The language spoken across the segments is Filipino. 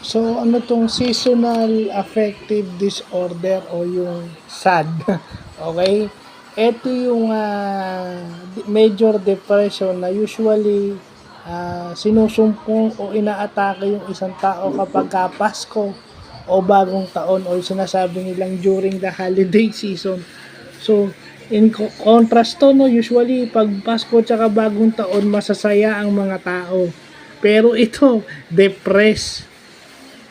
So, ano tong seasonal affective disorder o yung SAD? Okay? Ito yung major depression na usually sinusumpong o inaatake yung isang tao kapag Pasko o bagong taon o sinasabi nilang during the holiday season. So, in contrast to, no, usually pag Pasko tsaka bagong taon, masasaya ang mga tao. Pero ito, depressed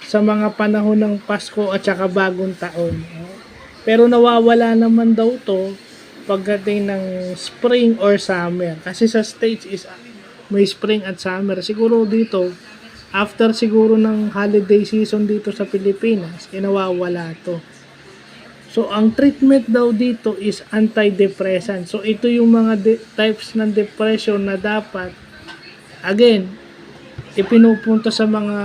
sa mga panahon ng Pasko at saka bagong taon. Pero nawawala naman daw to pagdating ng spring or summer. Kasi sa States is may spring at summer. Siguro dito, after siguro ng holiday season dito sa Pilipinas, nawawala to. So, ang treatment daw dito is antidepressant. So, ito yung mga types ng depression na dapat, again, ipinupunta sa mga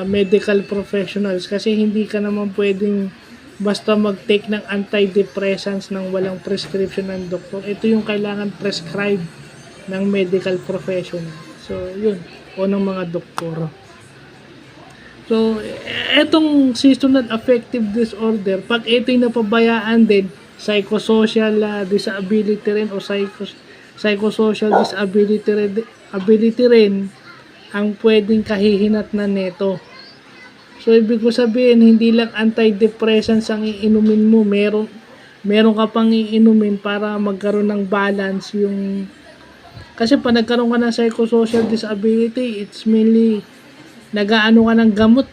medical professionals kasi hindi ka naman pwedeng basta mag-take ng antidepressants ng walang prescription ng doktor. Ito yung kailangan prescribe ng medical professional. So, yun. O ng mga doktor. So, etong seasonal affective disorder, pag ito'y napabayaan din, psychosocial disability rin o psychosocial disability rin ang pwedeng kahihinat na neto. So, ibig ko sabihin, hindi lang antidepressants ang iinumin mo, meron ka pang iinumin para magkaroon ng balance yung, kasi pag nagkaroon ka ng psychosocial disability, it's mainly nagaano ka ng gamot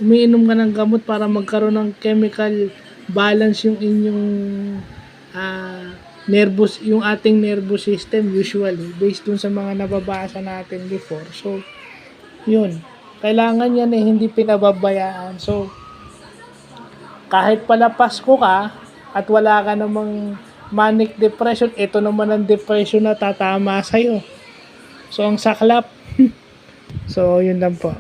umiinom ka ng gamot para magkaroon ng chemical balance yung inyong yung ating nervous system usually based dun sa mga nababasa natin before. So, yun. Kailangan yan hindi pinababayaan. So, kahit pala Pasko ka at wala ka namang manic depression, ito naman ang depression na tatama sa'yo. So, ang saklap. So, yun lang po.